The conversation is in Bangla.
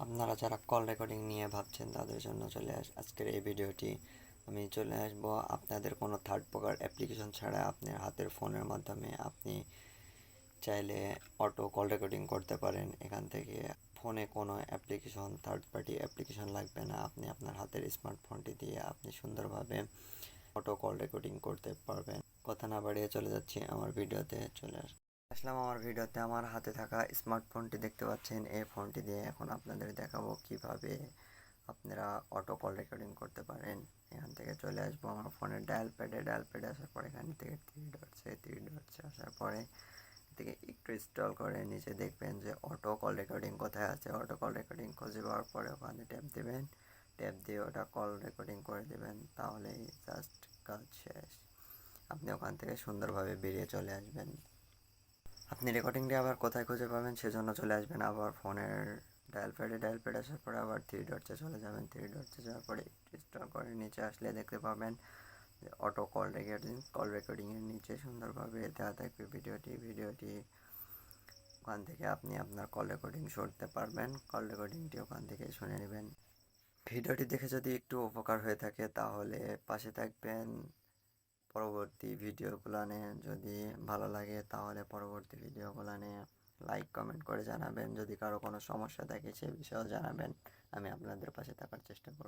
আপনারা যারা কল রেকর্ডিং নিয়ে ভাবছেন তাদের জন্য আজকের এই ভিডিওটি। আমি চলে আসব আপনাদের কোনো থার্ড প্রকার অ্যাপ্লিকেশন ছাড়া আপনার হাতের ফোনের মাধ্যমে আপনি চাইলে অটো কল রেকর্ডিং করতে পারেন। এখান থেকে ফোনে কোনো অ্যাপ্লিকেশন, থার্ড পার্টি অ্যাপ্লিকেশন লাগবে না। আপনি আপনার হাতের স্মার্টফোনটি দিয়ে আপনি সুন্দরভাবে অটো কল রেকর্ডিং করতে পারবেন। কথা না বাড়িয়ে চলে যাচ্ছি আমার ভিডিওতে। আসলাম আমার ভিডিওতে। আমার হাতে থাকা স্মার্টফোনটি দেখতে পাচ্ছেন। এই ফোনটি দিয়ে এখন আপনাদের দেখাবো কিভাবে আপনারা অটো কল রেকর্ডিং করতে পারেন। এখান থেকে চলে আসবো আমার ফোনের ডায়াল প্যাডে আসার পরে এখান থেকে থ্রি ডটসে আসার পরে থেকে একটু স্ক্রল করে নিচে দেখবেন যে অটো কল রেকর্ডিং কোথায় আছে। অটো কল রেকর্ডিং খুঁজে পাওয়ার পরে ওখানে ট্যাপ দেবেন, ট্যাপ দিয়ে ওটা কল রেকর্ডিং করে দেবেন, তাহলেই জাস্ট কাজ শেষ। আপনি ওখান থেকে সুন্দরভাবে বেরিয়ে চলে আসবেন। আপনি রেকর্ডিংটি আবার কোথায় খুঁজে পাবেন সেজন্য চলে আসবেন আবার ফোনের ডায়াল প্যাড আসার পরে আবার থ্রি ডটসে চলে যাবেন। থ্রি ডটসে যাওয়ার পরে একটু স্ক্রল করে নিচে আসলে দেখতে পাবেন যে অটো কল রেকর্ডিংয়ের নিচে সুন্দরভাবে দেওয়া থাকবে ভিডিওটি ওখান থেকে আপনি আপনার কল রেকর্ডিং শুনতে পারবেন। কল রেকর্ডিংটি ওখান থেকে শুনে নেবেন। ভিডিওটি দেখে যদি একটু উপকার হয়ে থাকে তাহলে পাশে থাকবেন। পরবর্তী ভিডিওগুলো নিয়ে যদি ভালো লাগে তাহলে পরবর্তী ভিডিওগুলো নিয়ে লাইক কমেন্ট করে জানাবেন। যদি কারো কোনো সমস্যা থাকে সে বিষয়েও জানাবেন। আমি আপনাদের পাশে থাকার চেষ্টা করব।